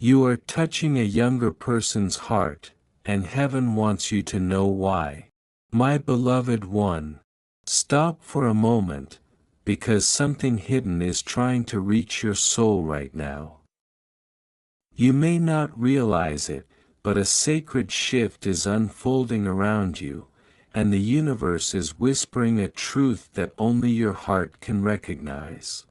You are touching a younger person's heart, and heaven wants you to know why. My beloved one, stop for a moment, because something hidden is trying to reach your soul right now. You may not realize it, but a sacred shift is unfolding around you, and the universe is whispering a truth that only your heart can recognize.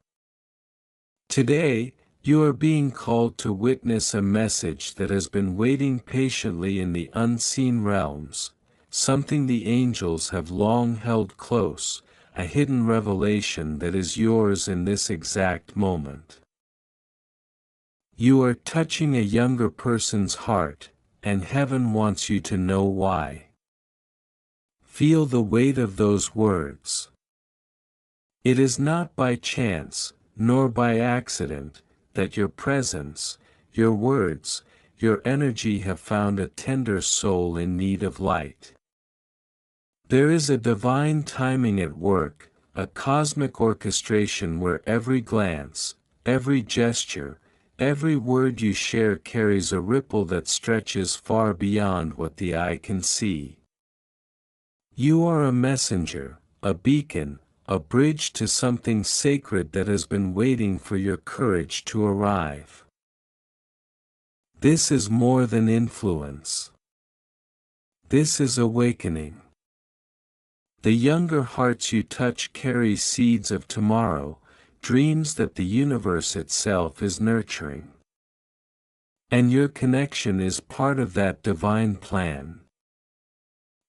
Today, you are being called to witness a message that has been waiting patiently in the unseen realms, something the angels have long held close, a hidden revelation that is yours in this exact moment. You are touching a younger person's heart, and heaven wants you to know why. Feel the weight of those words. It is not by chance, nor by accident, that your presence, your words, your energy have found a tender soul in need of light. There is a divine timing at work, a cosmic orchestration where every glance, every gesture, every word you share carries a ripple that stretches far beyond what the eye can see. You are a messenger, a beacon, a bridge to something sacred that has been waiting for your courage to arrive. This is more than influence. This is awakening. The younger hearts you touch carry seeds of tomorrow, dreams that the universe itself is nurturing. And your connection is part of that divine plan.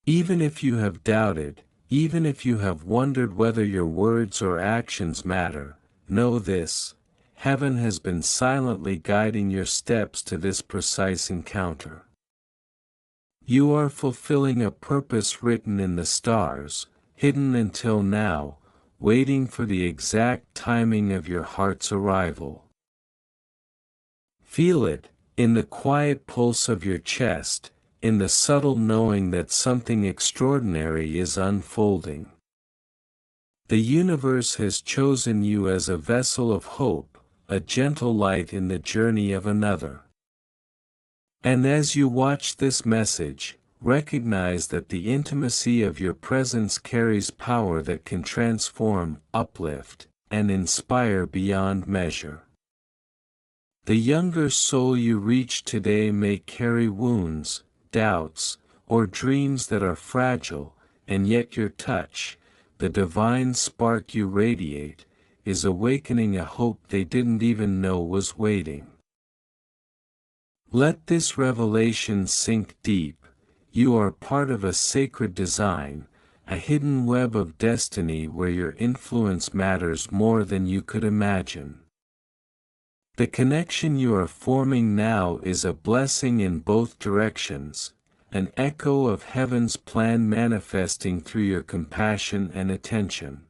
Even if you have doubted, even if you have wondered whether your words or actions matter, know this: heaven has been silently guiding your steps to this precise encounter. You are fulfilling a purpose written in the stars, hidden until now, waiting for the exact timing of your heart's arrival. Feel it, in the quiet pulse of your chest, in the subtle knowing that something extraordinary is unfolding. The universe has chosen you as a vessel of hope, a gentle light in the journey of another. And as you watch this message, recognize that the intimacy of your presence carries power that can transform, uplift, and inspire beyond measure. The younger soul you reach today may carry wounds, doubts, or dreams that are fragile, and yet your touch, the divine spark you radiate, is awakening a hope they didn't even know was waiting. Let this revelation sink deep. You are part of a sacred design, a hidden web of destiny where your influence matters more than you could imagine. The connection you are forming now is a blessing in both directions, an echo of heaven's plan manifesting through your compassion and attention.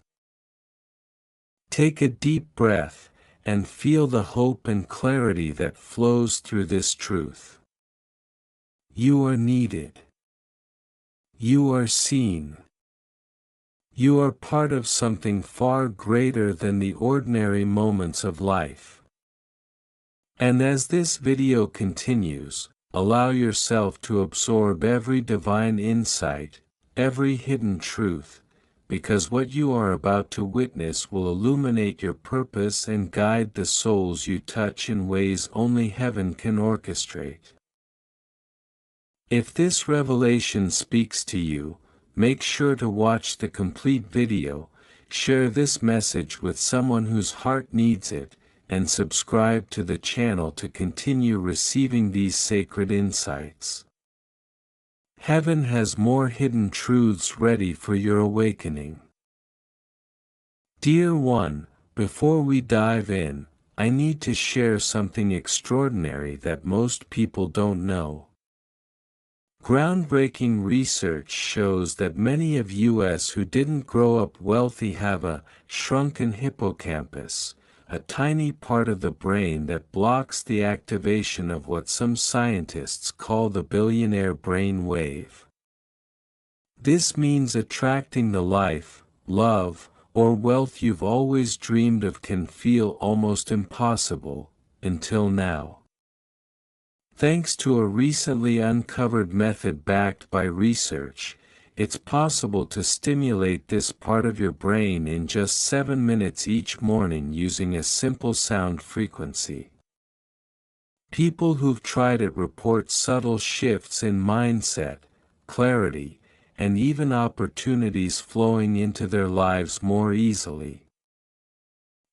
Take a deep breath, and feel the hope and clarity that flows through this truth. You are needed. You are seen. You are part of something far greater than the ordinary moments of life. And as this video continues, allow yourself to absorb every divine insight, every hidden truth, because what you are about to witness will illuminate your purpose and guide the souls you touch in ways only heaven can orchestrate. If this revelation speaks to you, make sure to watch the complete video, share this message with someone whose heart needs it, and subscribe to the channel to continue receiving these sacred insights. Heaven has more hidden truths ready for your awakening. Dear one, before we dive in, I need to share something extraordinary that most people don't know. Groundbreaking research shows that many of us who didn't grow up wealthy have a shrunken hippocampus, a tiny part of the brain that blocks the activation of what some scientists call the billionaire brain wave. This means attracting the life, love, or wealth you've always dreamed of can feel almost impossible, until now. Thanks to a recently uncovered method backed by research, it's possible to stimulate this part of your brain in just 7 minutes each morning using a simple sound frequency. People who've tried it report subtle shifts in mindset, clarity, and even opportunities flowing into their lives more easily.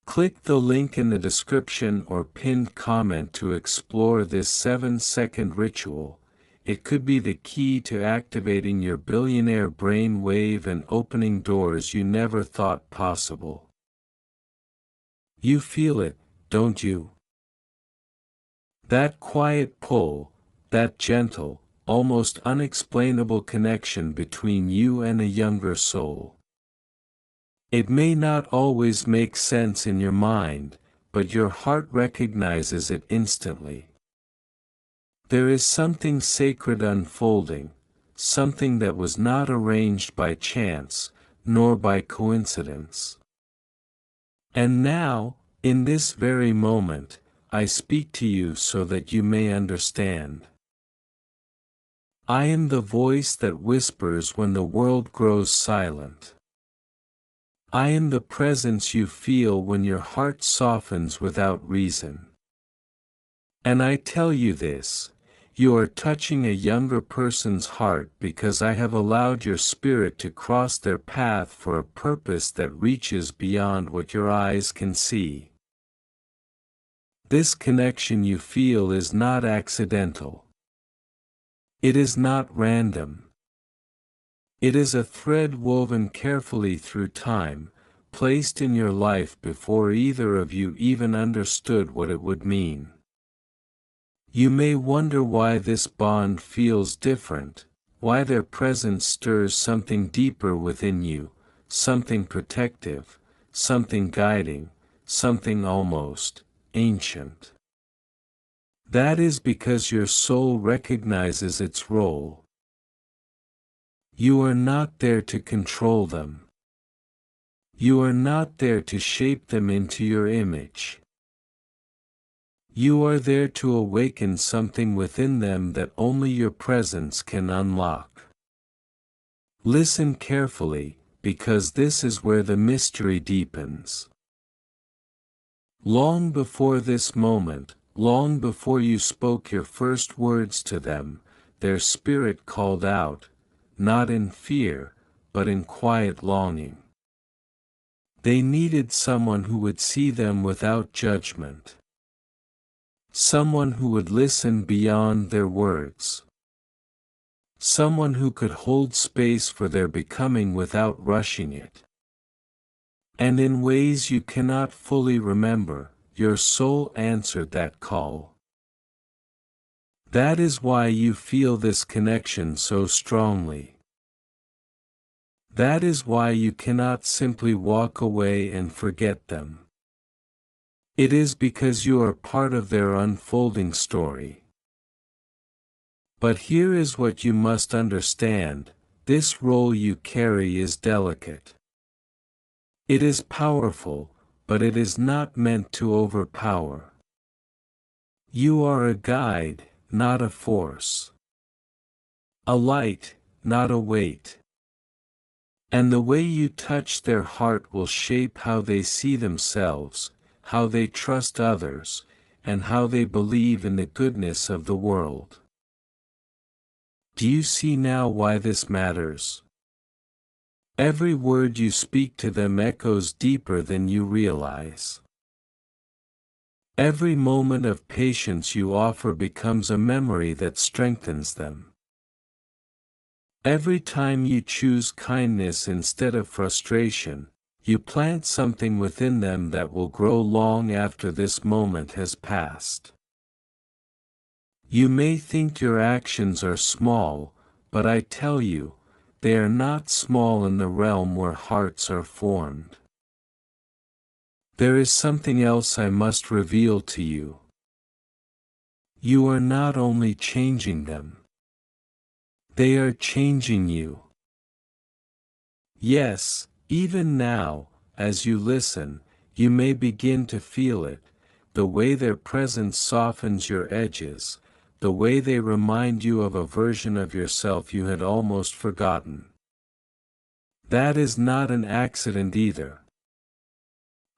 Click the link in the description or pinned comment to explore this 7-second ritual. It could be the key to activating your billionaire brain wave and opening doors you never thought possible. You feel it, don't you? That quiet pull, that gentle, almost unexplainable connection between you and a younger soul. It may not always make sense in your mind, but your heart recognizes it instantly. There is something sacred unfolding, something that was not arranged by chance, nor by coincidence. And now, in this very moment, I speak to you so that you may understand. I am the voice that whispers when the world grows silent. I am the presence you feel when your heart softens without reason. And I tell you this, you are touching a younger person's heart because I have allowed your spirit to cross their path for a purpose that reaches beyond what your eyes can see. This connection you feel is not accidental. It is not random. It is a thread woven carefully through time, placed in your life before either of you even understood what it would mean. You may wonder why this bond feels different, why their presence stirs something deeper within you, something protective, something guiding, something almost ancient. That is because your soul recognizes its role. You are not there to control them. You are not there to shape them into your image. You are there to awaken something within them that only your presence can unlock. Listen carefully, because this is where the mystery deepens. Long before this moment, long before you spoke your first words to them, their spirit called out, not in fear, but in quiet longing. They needed someone who would see them without judgment. Someone who would listen beyond their words. Someone who could hold space for their becoming without rushing it. And in ways you cannot fully remember, your soul answered that call. That is why you feel this connection so strongly. That is why you cannot simply walk away and forget them. It is because you are part of their unfolding story. But here is what you must understand, this role you carry is delicate. It is powerful, but it is not meant to overpower. You are a guide, not a force. A light, not a weight. And the way you touch their heart will shape how they see themselves, how they trust others, and how they believe in the goodness of the world. Do you see now why this matters? Every word you speak to them echoes deeper than you realize. Every moment of patience you offer becomes a memory that strengthens them. Every time you choose kindness instead of frustration, you plant something within them that will grow long after this moment has passed. You may think your actions are small, but I tell you, they are not small in the realm where hearts are formed. There is something else I must reveal to you. You are not only changing them. They are changing you. Yes, even now, as you listen, you may begin to feel it, the way their presence softens your edges, the way they remind you of a version of yourself you had almost forgotten. That is not an accident either.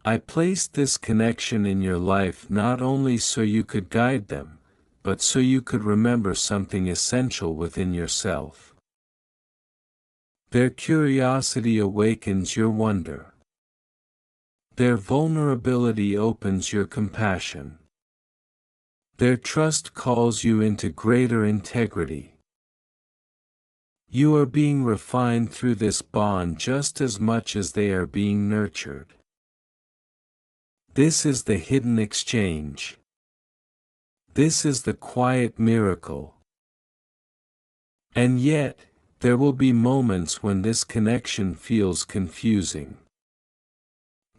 I placed this connection in your life not only so you could guide them, but so you could remember something essential within yourself. Their curiosity awakens your wonder. Their vulnerability opens your compassion. Their trust calls you into greater integrity. You are being refined through this bond just as much as they are being nurtured. This is the hidden exchange. This is the quiet miracle. And yet, there will be moments when this connection feels confusing.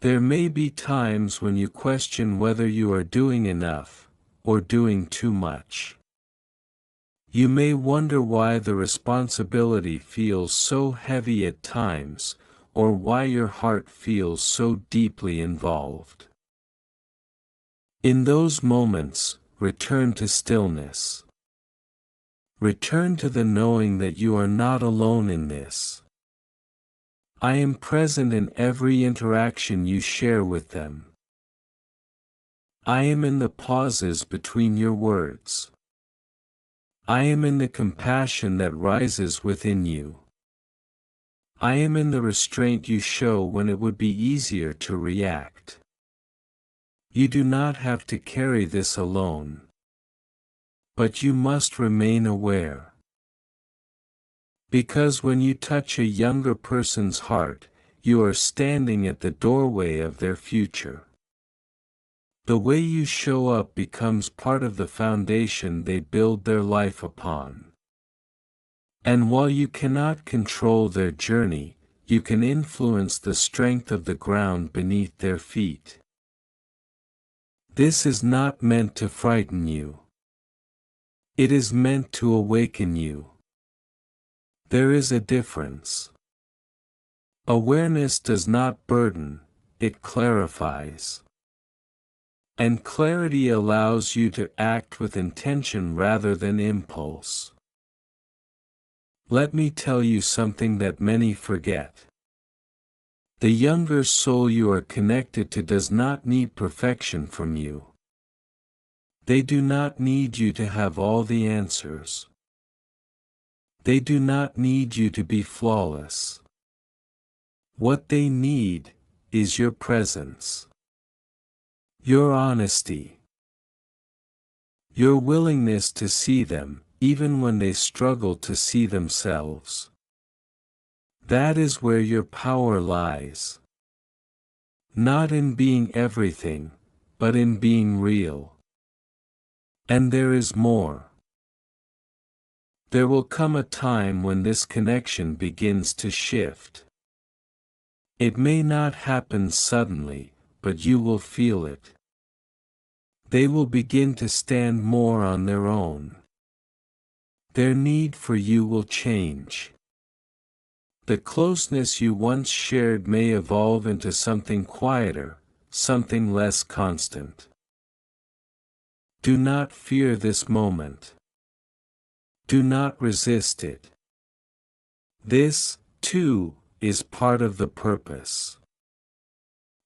There may be times when you question whether you are doing enough, or doing too much. You may wonder why the responsibility feels so heavy at times, or why your heart feels so deeply involved. In those moments, return to stillness. Return to the knowing that you are not alone in this. I am present in every interaction you share with them. I am in the pauses between your words. I am in the compassion that rises within you. I am in the restraint you show when it would be easier to react. You do not have to carry this alone. But you must remain aware. Because when you touch a younger person's heart, you are standing at the doorway of their future. The way you show up becomes part of the foundation they build their life upon. And while you cannot control their journey, you can influence the strength of the ground beneath their feet. This is not meant to frighten you. It is meant to awaken you. There is a difference. Awareness does not burden, it clarifies. And clarity allows you to act with intention rather than impulse. Let me tell you something that many forget. The younger soul you are connected to does not need perfection from you. They do not need you to have all the answers. They do not need you to be flawless. What they need is your presence. Your honesty. Your willingness to see them, even when they struggle to see themselves. That is where your power lies. Not in being everything, but in being real. And there is more. There will come a time when this connection begins to shift. It may not happen suddenly, but you will feel it. They will begin to stand more on their own. Their need for you will change. The closeness you once shared may evolve into something quieter, something less constant. Do not fear this moment. Do not resist it. This, too, is part of the purpose.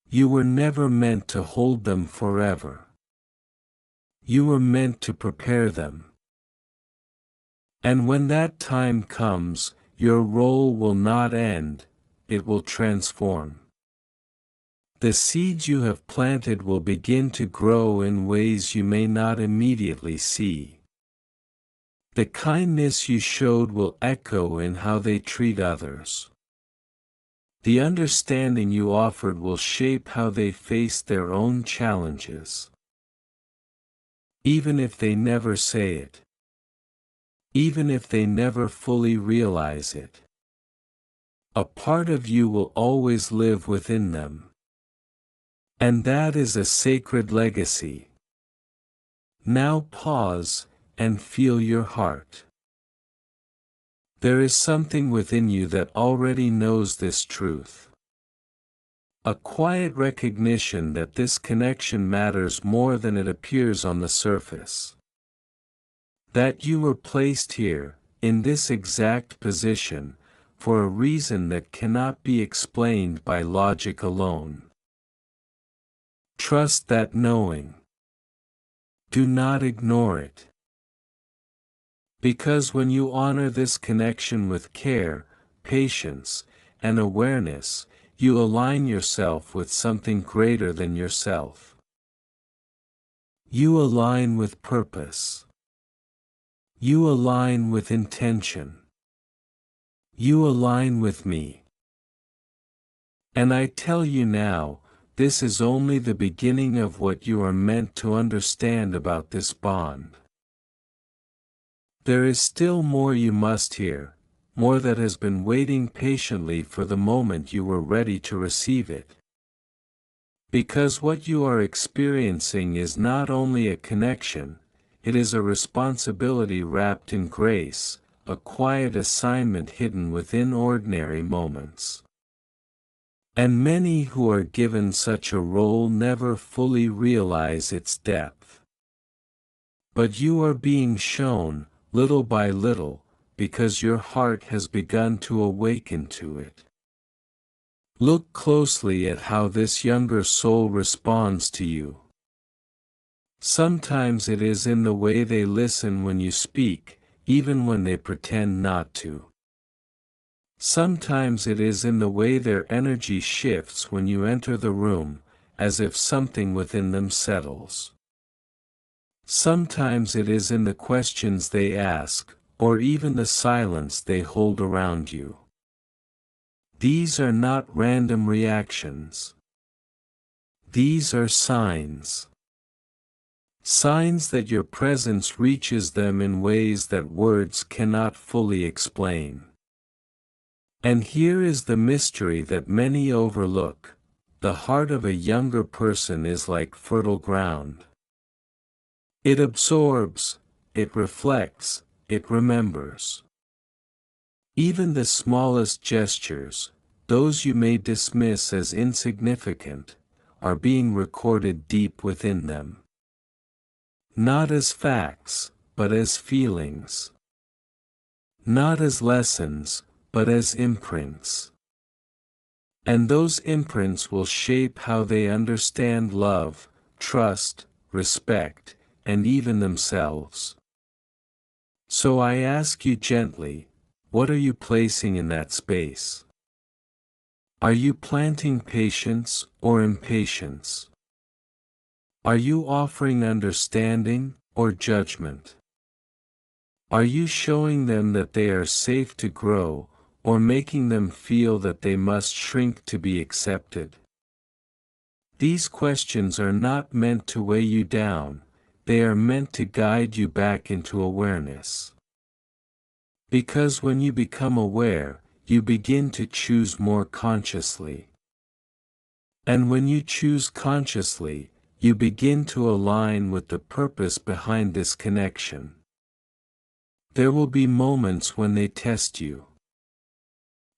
You were never meant to hold them forever. You were meant to prepare them. And when that time comes, your role will not end, it will transform. The seeds you have planted will begin to grow in ways you may not immediately see. The kindness you showed will echo in how they treat others. The understanding you offered will shape how they face their own challenges. Even if they never say it. Even if they never fully realize it. A part of you will always live within them. And that is a sacred legacy. Now pause and feel your heart. There is something within you that already knows this truth. A quiet recognition that this connection matters more than it appears on the surface. That you were placed here, in this exact position, for a reason that cannot be explained by logic alone. Trust that knowing. Do not ignore it. Because when you honor this connection with care, patience, and awareness, you align yourself with something greater than yourself. You align with purpose. You align with intention. You align with me. And I tell you now, this is only the beginning of what you are meant to understand about this bond. There is still more you must hear, more that has been waiting patiently for the moment you were ready to receive it. Because what you are experiencing is not only a connection, it is a responsibility wrapped in grace, a quiet assignment hidden within ordinary moments. And many who are given such a role never fully realize its depth. But you are being shown, little by little, because your heart has begun to awaken to it. Look closely at how this younger soul responds to you. Sometimes it is in the way they listen when you speak, even when they pretend not to. Sometimes it is in the way their energy shifts when you enter the room, as if something within them settles. Sometimes it is in the questions they ask, or even the silence they hold around you. These are not random reactions. These are signs. Signs that your presence reaches them in ways that words cannot fully explain. And here is the mystery that many overlook: the heart of a younger person is like fertile ground. It absorbs, it reflects, it remembers. Even the smallest gestures, those you may dismiss as insignificant, are being recorded deep within them. Not as facts, but as feelings. Not as lessons, but as imprints. And those imprints will shape how they understand love, trust, respect, and even themselves. So I ask you gently, what are you placing in that space? Are you planting patience or impatience? Are you offering understanding or judgment? Are you showing them that they are safe to grow, or making them feel that they must shrink to be accepted? These questions are not meant to weigh you down, they are meant to guide you back into awareness. Because when you become aware, you begin to choose more consciously. And when you choose consciously, you begin to align with the purpose behind this connection. There will be moments when they test you.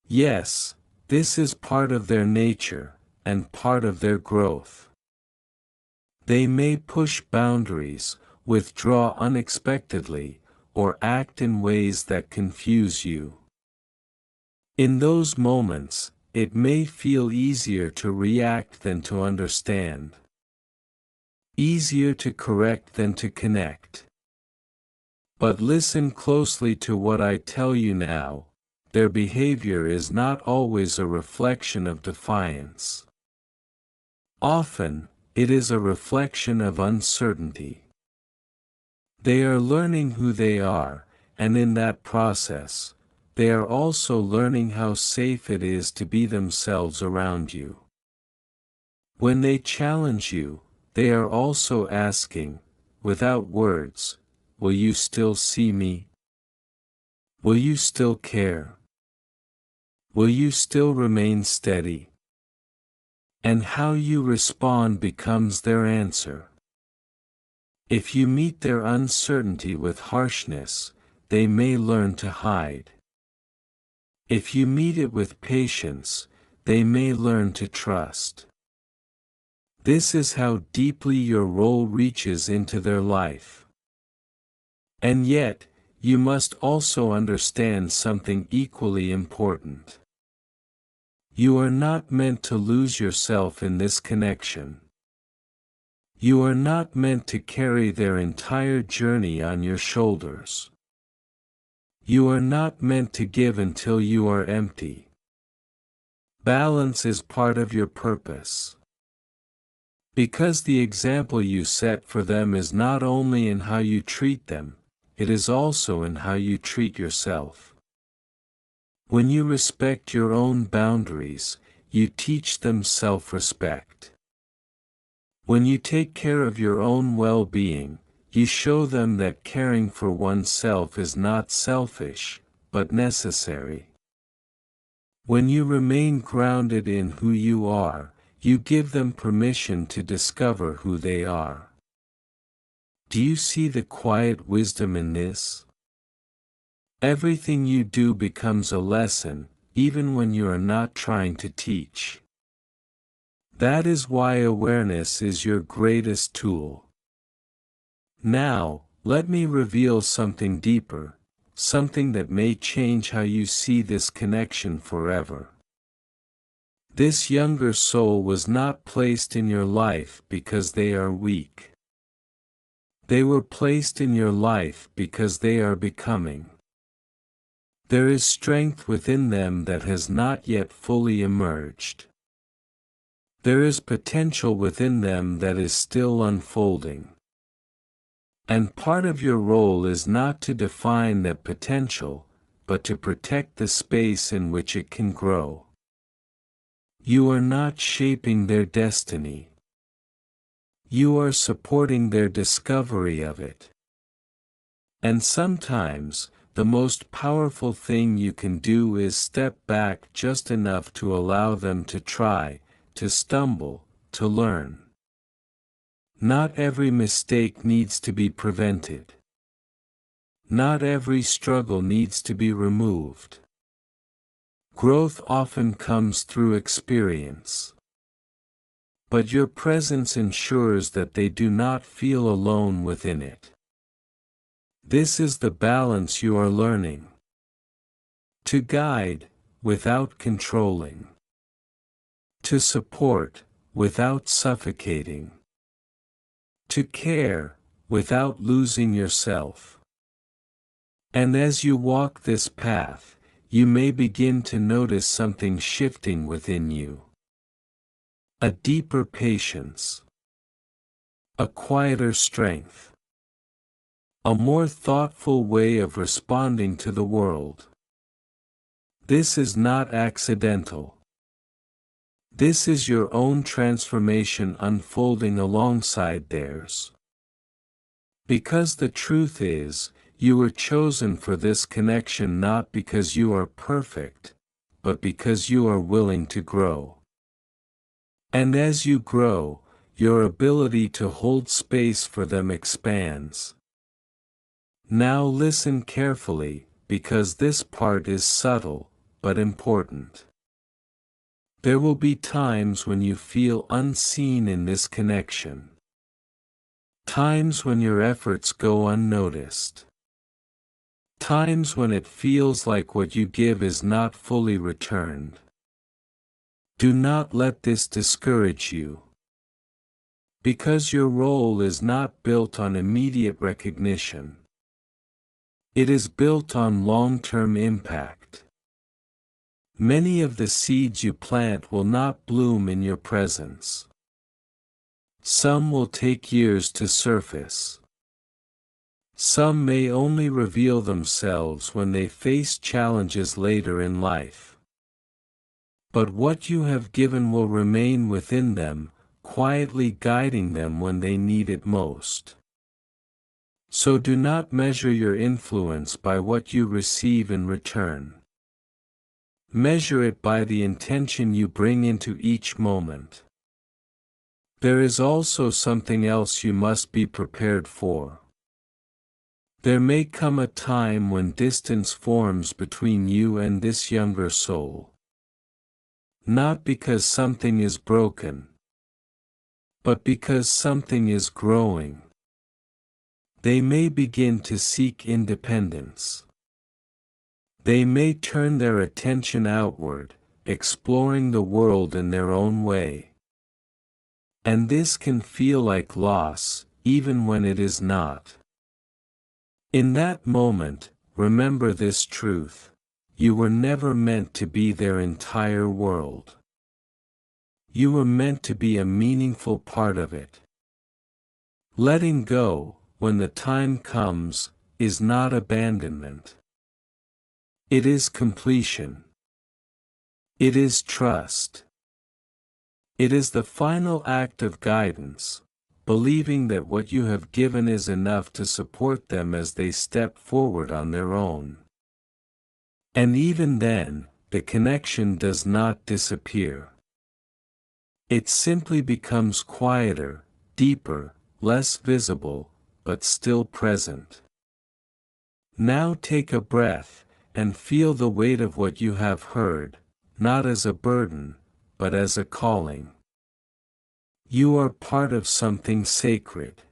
Yes, this is part of their nature, and part of their growth. They may push boundaries, withdraw unexpectedly, or act in ways that confuse you. In those moments, it may feel easier to react than to understand. Easier to correct than to connect. But listen closely to what I tell you now. Their behavior is not always a reflection of defiance. Often, it is a reflection of uncertainty. They are learning who they are, and in that process, they are also learning how safe it is to be themselves around you. When they challenge you, they are also asking, without words, will you still see me? Will you still care? Will you still remain steady? And how you respond becomes their answer. If you meet their uncertainty with harshness, they may learn to hide. If you meet it with patience, they may learn to trust. This is how deeply your role reaches into their life. And yet, you must also understand something equally important. You are not meant to lose yourself in this connection. You are not meant to carry their entire journey on your shoulders. You are not meant to give until you are empty. Balance is part of your purpose. Because the example you set for them is not only in how you treat them, it is also in how you treat yourself. When you respect your own boundaries, you teach them self-respect. When you take care of your own well-being, you show them that caring for oneself is not selfish, but necessary. When you remain grounded in who you are, you give them permission to discover who they are. Do you see the quiet wisdom in this? Everything you do becomes a lesson, even when you are not trying to teach. That is why awareness is your greatest tool. Now, let me reveal something deeper, something that may change how you see this connection forever. This younger soul was not placed in your life because they are weak. They were placed in your life because they are becoming. There is strength within them that has not yet fully emerged. There is potential within them that is still unfolding. And part of your role is not to define that potential, but to protect the space in which it can grow. You are not shaping their destiny. You are supporting their discovery of it. And sometimes, the most powerful thing you can do is step back just enough to allow them to try, to stumble, to learn. Not every mistake needs to be prevented. Not every struggle needs to be removed. Growth often comes through experience. But your presence ensures that they do not feel alone within it. This is the balance you are learning. To guide, without controlling. To support, without suffocating. To care, without losing yourself. And as you walk this path, you may begin to notice something shifting within you. A deeper patience. A quieter strength. A more thoughtful way of responding to the world. This is not accidental. This is your own transformation unfolding alongside theirs. Because the truth is, you were chosen for this connection not because you are perfect, but because you are willing to grow. And as you grow, your ability to hold space for them expands. Now listen carefully, because this part is subtle, but important. There will be times when you feel unseen in this connection. Times when your efforts go unnoticed. Times when it feels like what you give is not fully returned. Do not let this discourage you. Because your role is not built on immediate recognition. It is built on long-term impact. Many of the seeds you plant will not bloom in your presence. Some will take years to surface. Some may only reveal themselves when they face challenges later in life. But what you have given will remain within them, quietly guiding them when they need it most. So do not measure your influence by what you receive in return. Measure it by the intention you bring into each moment. There is also something else you must be prepared for. There may come a time when distance forms between you and this younger soul. Not because something is broken, but because something is growing. They may begin to seek independence. They may turn their attention outward, exploring the world in their own way. And this can feel like loss, even when it is not. In that moment, remember this truth: you were never meant to be their entire world. You were meant to be a meaningful part of it. Letting go, when the time comes, is not abandonment. It is completion. It is trust. It is the final act of guidance, believing that what you have given is enough to support them as they step forward on their own. And even then, the connection does not disappear. It simply becomes quieter, deeper, less visible, but still present. Now take a breath, and feel the weight of what you have heard, not as a burden, but as a calling. You are part of something sacred.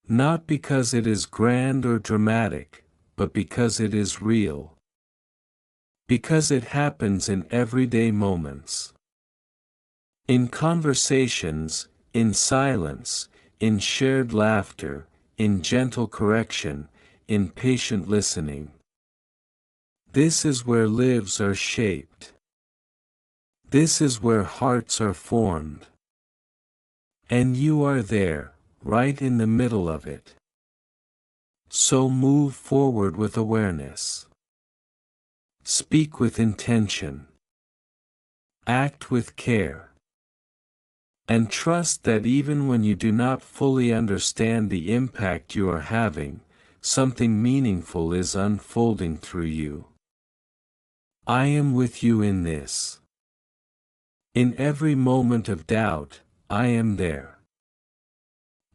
Not because it is grand or dramatic, but because it is real. Because it happens in everyday moments. In conversations, in silence, in shared laughter, in gentle correction, in patient listening. This is where lives are shaped. This is where hearts are formed. And you are there, right in the middle of it. So move forward with awareness. Speak with intention. Act with care. And trust that even when you do not fully understand the impact you are having, something meaningful is unfolding through you. I am with you in this. In every moment of doubt, I am there.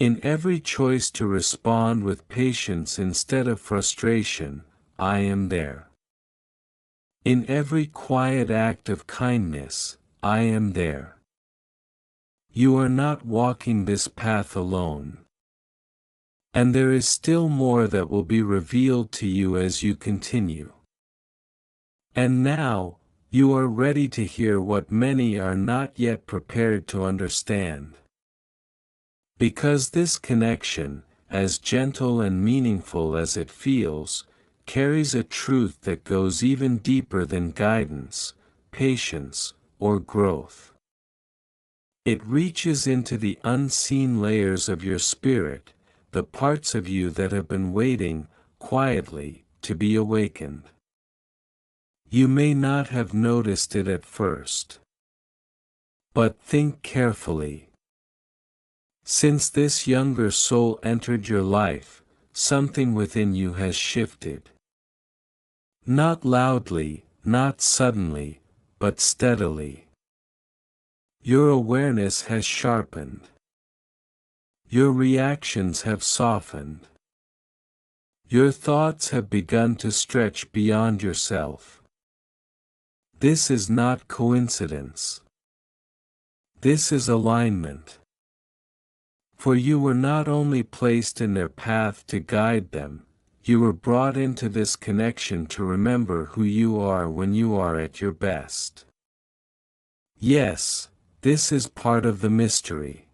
In every choice to respond with patience instead of frustration, I am there. In every quiet act of kindness, I am there. You are not walking this path alone. And there is still more that will be revealed to you as you continue. And now, you are ready to hear what many are not yet prepared to understand. Because this connection, as gentle and meaningful as it feels, carries a truth that goes even deeper than guidance, patience, or growth. It reaches into the unseen layers of your spirit, the parts of you that have been waiting, quietly, to be awakened. You may not have noticed it at first. But think carefully. Since this younger soul entered your life, something within you has shifted. Not loudly, not suddenly, but steadily. Your awareness has sharpened. Your reactions have softened. Your thoughts have begun to stretch beyond yourself. This is not coincidence. This is alignment. For you were not only placed in their path to guide them, you were brought into this connection to remember who you are when you are at your best. Yes, this is part of the mystery.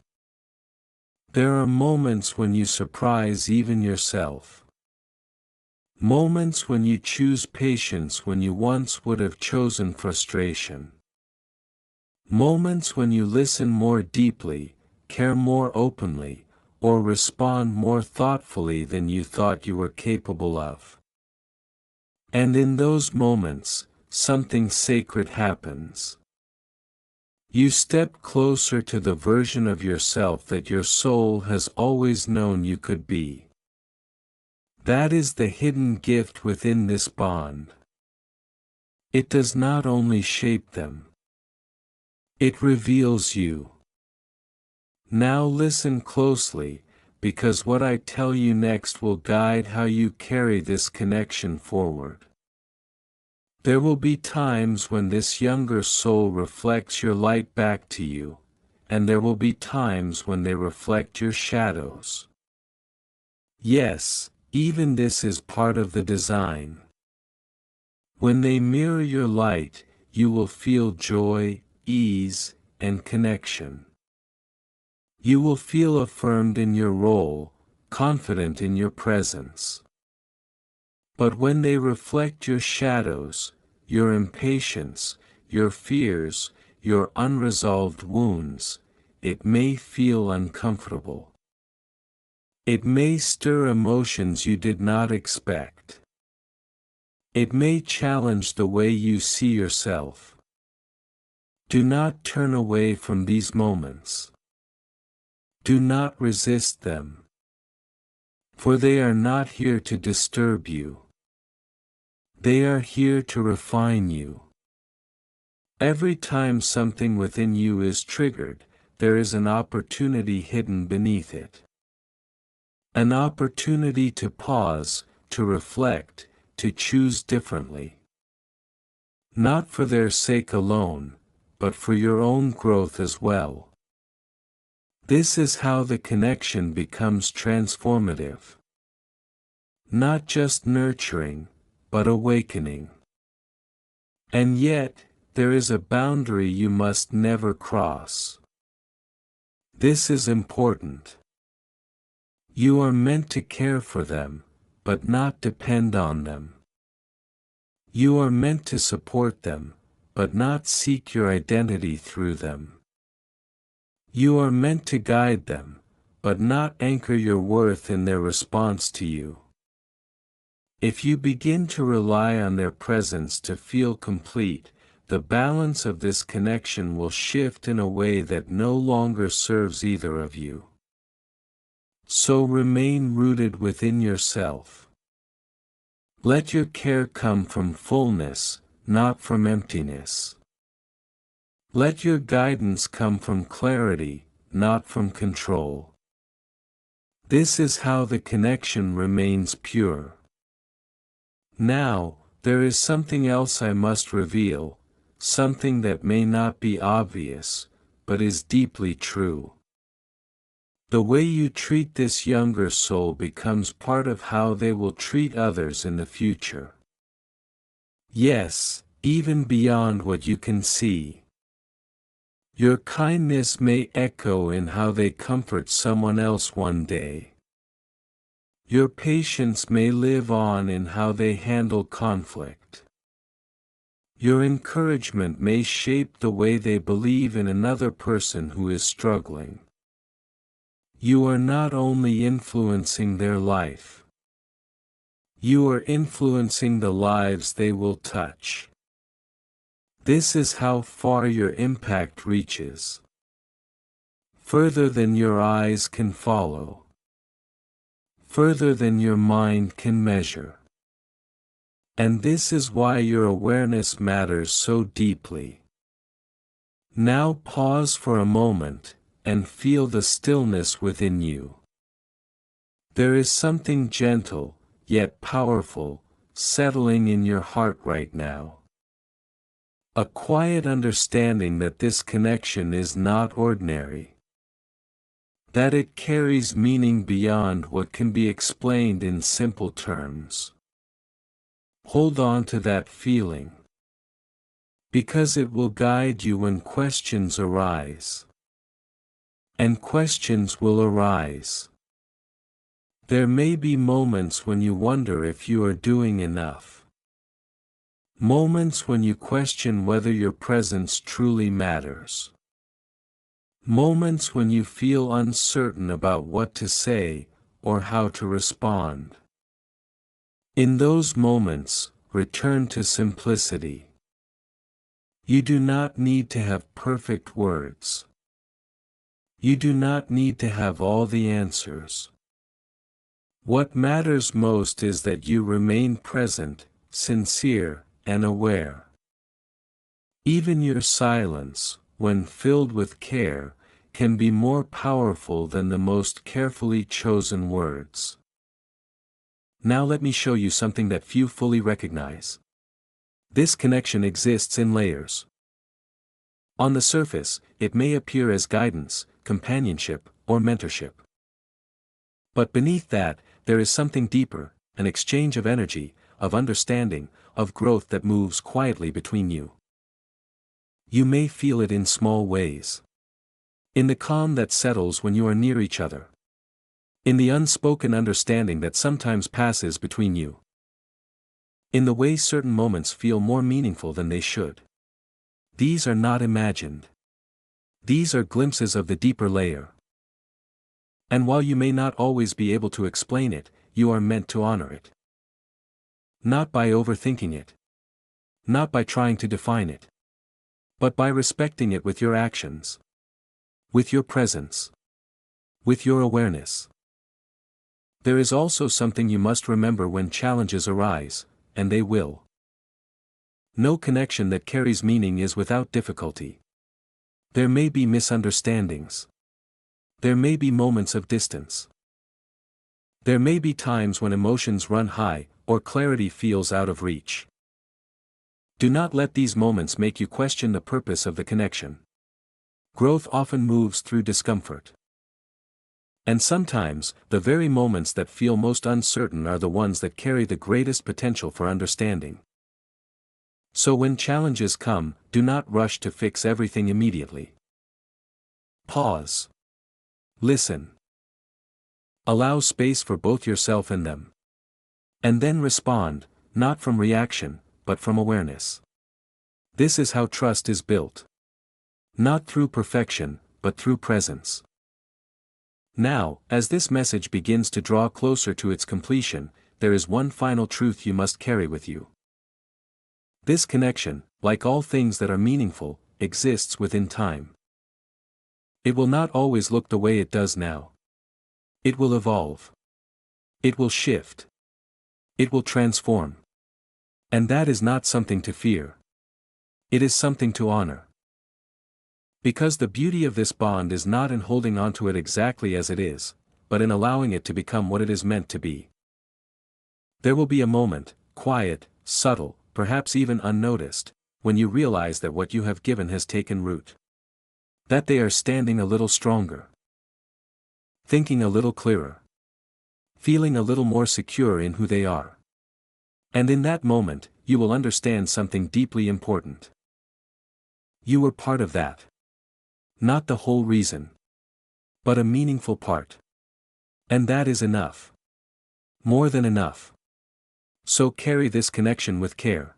There are moments when you surprise even yourself. Moments when you choose patience when you once would have chosen frustration. Moments when you listen more deeply, care more openly, or respond more thoughtfully than you thought you were capable of. And in those moments, something sacred happens. You step closer to the version of yourself that your soul has always known you could be. That is the hidden gift within this bond. It does not only shape them. It reveals you. Now listen closely, because what I tell you next will guide how you carry this connection forward. There will be times when this younger soul reflects your light back to you, and there will be times when they reflect your shadows. Yes, even this is part of the design. When they mirror your light, you will feel joy, ease, and connection. You will feel affirmed in your role, confident in your presence. But when they reflect your shadows, your impatience, your fears, your unresolved wounds, it may feel uncomfortable. It may stir emotions you did not expect. It may challenge the way you see yourself. Do not turn away from these moments. Do not resist them. For they are not here to disturb you. They are here to refine you. Every time something within you is triggered, there is an opportunity hidden beneath it. An opportunity to pause, to reflect, to choose differently. Not for their sake alone, but for your own growth as well. This is how the connection becomes transformative. Not just nurturing, but awakening. And yet, there is a boundary you must never cross. This is important. You are meant to care for them, but not depend on them. You are meant to support them, but not seek your identity through them. You are meant to guide them, but not anchor your worth in their response to you. If you begin to rely on their presence to feel complete, the balance of this connection will shift in a way that no longer serves either of you. So remain rooted within yourself. Let your care come from fullness, not from emptiness. Let your guidance come from clarity, not from control. This is how the connection remains pure. Now, there is something else I must reveal, something that may not be obvious, but is deeply true. The way you treat this younger soul becomes part of how they will treat others in the future. Yes, even beyond what you can see. Your kindness may echo in how they comfort someone else one day. Your patience may live on in how they handle conflict. Your encouragement may shape the way they believe in another person who is struggling. You are not only influencing their life. You are influencing the lives they will touch. This is how far your impact reaches. Further than your eyes can follow. Further than your mind can measure. And this is why your awareness matters so deeply. Now pause for a moment, and feel the stillness within you. There is something gentle, yet powerful, settling in your heart right now. A quiet understanding that this connection is not ordinary. That it carries meaning beyond what can be explained in simple terms. Hold on to that feeling. Because it will guide you when questions arise. And questions will arise. There may be moments when you wonder if you are doing enough. Moments when you question whether your presence truly matters. Moments when you feel uncertain about what to say, or how to respond. In those moments, return to simplicity. You do not need to have perfect words. You do not need to have all the answers. What matters most is that you remain present, sincere, and aware. Even your silence, when filled with care, can be more powerful than the most carefully chosen words. Now let me show you something that few fully recognize. This connection exists in layers. On the surface, it may appear as guidance, companionship, or mentorship. But beneath that, there is something deeper, an exchange of energy, of understanding, of growth that moves quietly between you. You may feel it in small ways. In the calm that settles when you are near each other. In the unspoken understanding that sometimes passes between you. In the way certain moments feel more meaningful than they should. These are not imagined. These are glimpses of the deeper layer. And while you may not always be able to explain it, you are meant to honor it. Not by overthinking it. Not by trying to define it. But by respecting it with your actions. With your presence. With your awareness. There is also something you must remember when challenges arise, and they will. No connection that carries meaning is without difficulty. There may be misunderstandings. There may be moments of distance. There may be times when emotions run high, or clarity feels out of reach. Do not let these moments make you question the purpose of the connection. Growth often moves through discomfort. And sometimes, the very moments that feel most uncertain are the ones that carry the greatest potential for understanding. So when challenges come, do not rush to fix everything immediately. Pause. Listen. Allow space for both yourself and them. And then respond, not from reaction, but from awareness. This is how trust is built. Not through perfection, but through presence. Now, as this message begins to draw closer to its completion, there is one final truth you must carry with you. This connection, like all things that are meaningful, exists within time. It will not always look the way it does now. It will evolve. It will shift. It will transform. And that is not something to fear. It is something to honor. Because the beauty of this bond is not in holding onto it exactly as it is, but in allowing it to become what it is meant to be. There will be a moment, quiet, subtle, perhaps even unnoticed, when you realize that what you have given has taken root. That they are standing a little stronger. Thinking a little clearer. Feeling a little more secure in who they are. And in that moment, you will understand something deeply important. You were part of that. Not the whole reason. But a meaningful part. And that is enough. More than enough. So carry this connection with care.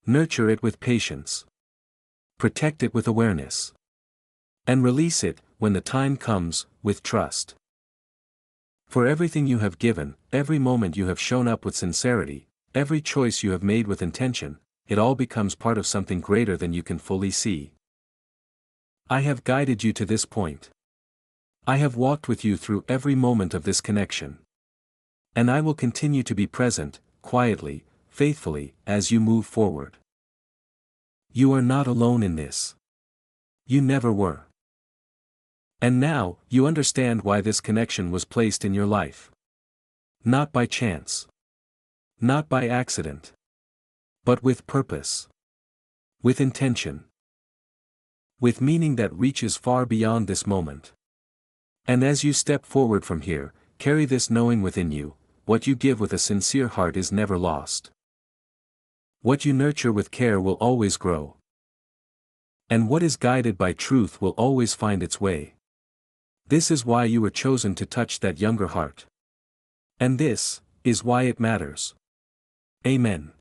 Nurture it with patience. Protect it with awareness. And release it, when the time comes, with trust. For everything you have given, every moment you have shown up with sincerity, every choice you have made with intention, it all becomes part of something greater than you can fully see. I have guided you to this point. I have walked with you through every moment of this connection. And I will continue to be present, quietly, faithfully, as you move forward. You are not alone in this. You never were. And now, you understand why this connection was placed in your life. Not by chance. Not by accident. But with purpose. With intention. With meaning that reaches far beyond this moment. And as you step forward from here, carry this knowing within you, what you give with a sincere heart is never lost. What you nurture with care will always grow. And what is guided by truth will always find its way. This is why you were chosen to touch that younger heart. And this is why it matters. Amen.